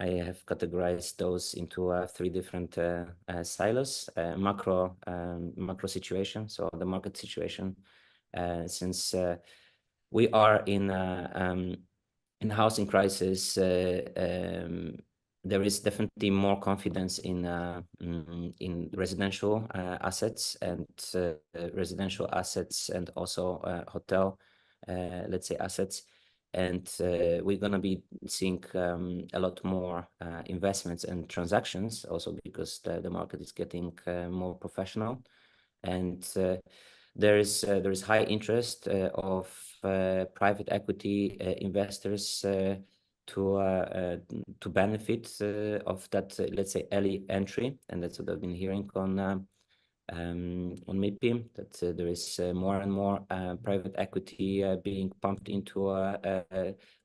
I have categorized those into three different silos: macro situation, so the market situation, since we are in housing crisis. There is definitely more confidence in residential assets and also hotel, let's say, assets. And we're going to be seeing a lot more investments and transactions, also because the market is getting more professional. And there is high interest of private equity investors to benefit of that, let's say, early entry. And that's what I've been hearing on Mipim, that there is more and more private equity being pumped into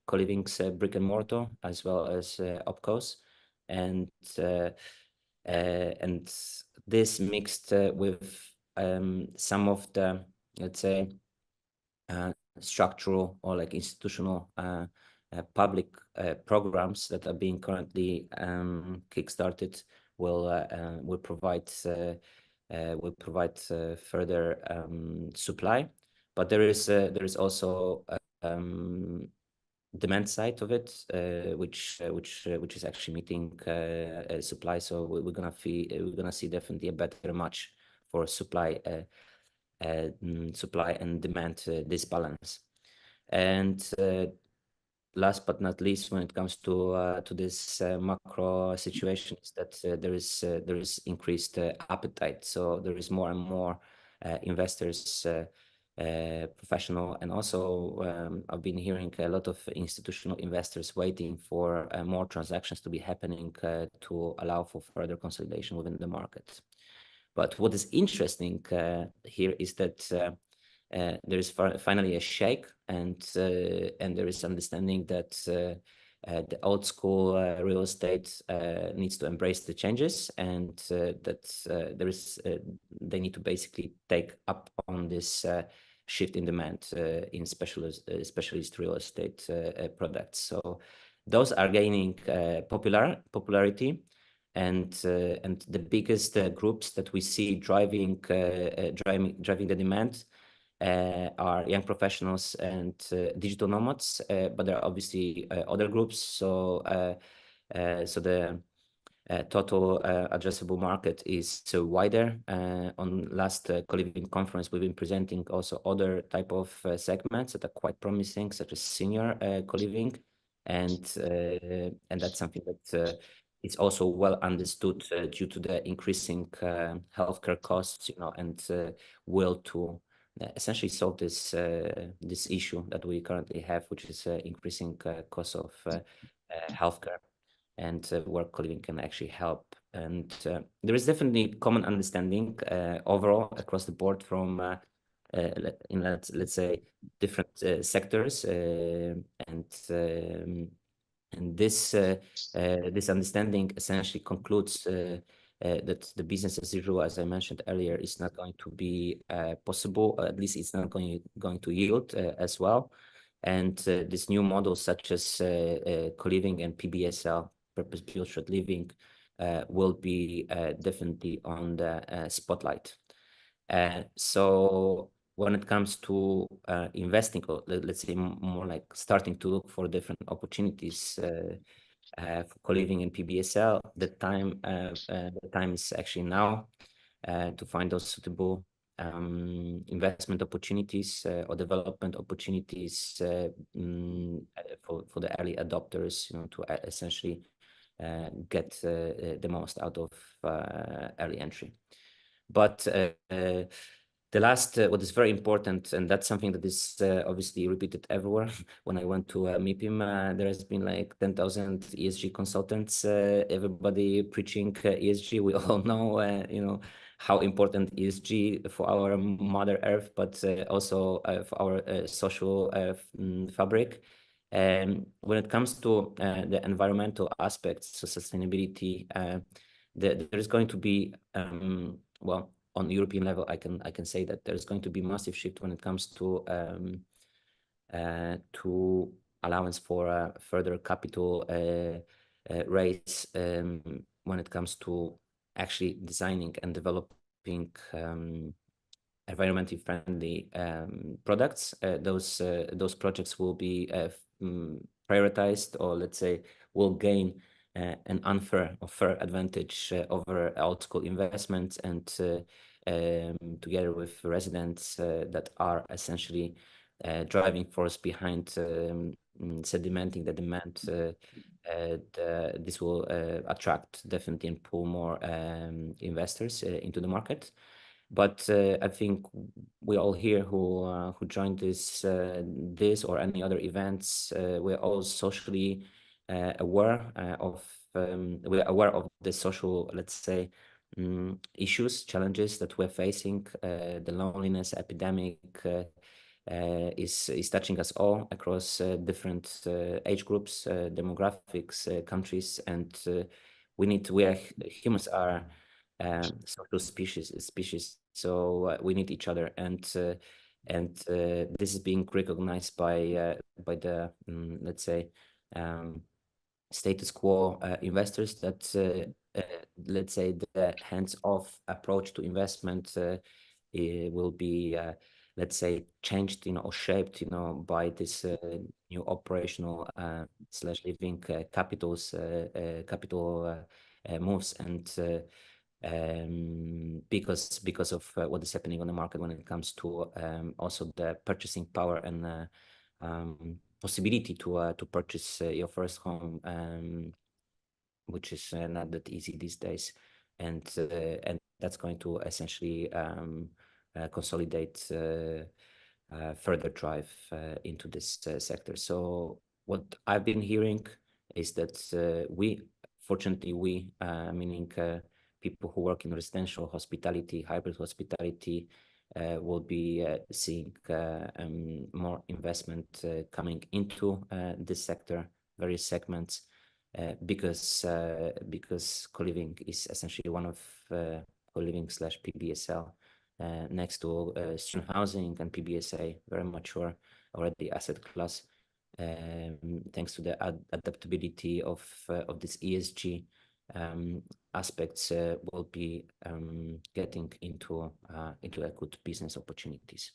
co-living's brick and mortar, as well as opcos. And this mixed with some of the, let's say, structural or like institutional public programs that are being currently kickstarted will provide further supply. But there is also demand side of it, which is actually meeting supply. So we're gonna see definitely a better match for supply and demand disbalance. And last but not least, when it comes to this macro situation, is that there is increased appetite. So there is more and more investors, professional, and also I've been hearing a lot of institutional investors waiting for more transactions to be happening to allow for further consolidation within the market. But what is interesting here is that there is finally a shake, and there is understanding that the old school real estate needs to embrace the changes, and that they need to basically take up on this shift in demand in specialist real estate products. So those are gaining popularity. And the biggest groups that we see driving the demand are young professionals and digital nomads, but there are obviously other groups. So the total addressable market is wider. On last co-living conference, we've been presenting also other type of segments that are quite promising, such as senior co-living, and that's something that is also well understood due to the increasing healthcare costs, and will to essentially solve this issue that we currently have, which is increasing cost of healthcare, and where co-living can actually help. And there is definitely common understanding overall across the board from let's say different sectors, and this understanding essentially concludes that the business as usual, as I mentioned earlier, is not going to be possible. At least it's not going to yield as well. And this new models such as co-living and PBSL, purpose-built shared living, will be definitely on the spotlight. So when it comes to investing, or let's say more like starting to look for different opportunities for co-living and PBSL, the time is actually now to find those suitable investment opportunities or development opportunities for the early adopters, to essentially get the most out of early entry. But the last, what is very important, and that's something that is obviously repeated everywhere. When I went to Mipim, there has been like 10,000 ESG consultants, everybody preaching ESG. We all know, how important ESG for our Mother Earth, but also for our social fabric. And when it comes to the environmental aspects, so sustainability, there is going to be, well, on European level, I can say that there is going to be massive shift when it comes to allowance for further capital race when it comes to actually designing and developing environmentally friendly products. Those projects will be prioritized, or let's say will gain an unfair or fair advantage over old school investments, and together with residents that are essentially driving force behind sedimenting the demand. This will attract definitely and pull more investors into the market. But I think we all here who joined this or any other events, we're all socially aware we're aware of the social, let's say, issues, challenges that we're facing. The loneliness epidemic is touching us all across different age groups, demographics, countries, and humans are social species, so we need each other, and this is being recognized by the let's say status quo investors that let's say the hands-off approach to investment will be let's say changed, or shaped, by this new operational slash living capital moves, and because of what is happening on the market when it comes to also the purchasing power and possibility to purchase your first home, which is not that easy these days, and that's going to essentially consolidate further drive into this sector. So what I've been hearing is that fortunately, meaning people who work in residential hospitality, hybrid hospitality, will be seeing more investment coming into this sector, various segments, because co-living is essentially one of co-living slash PBSL next to student housing and PBSA, very mature already asset class, thanks to the adaptability of this ESG aspects, will be getting into a good business opportunities.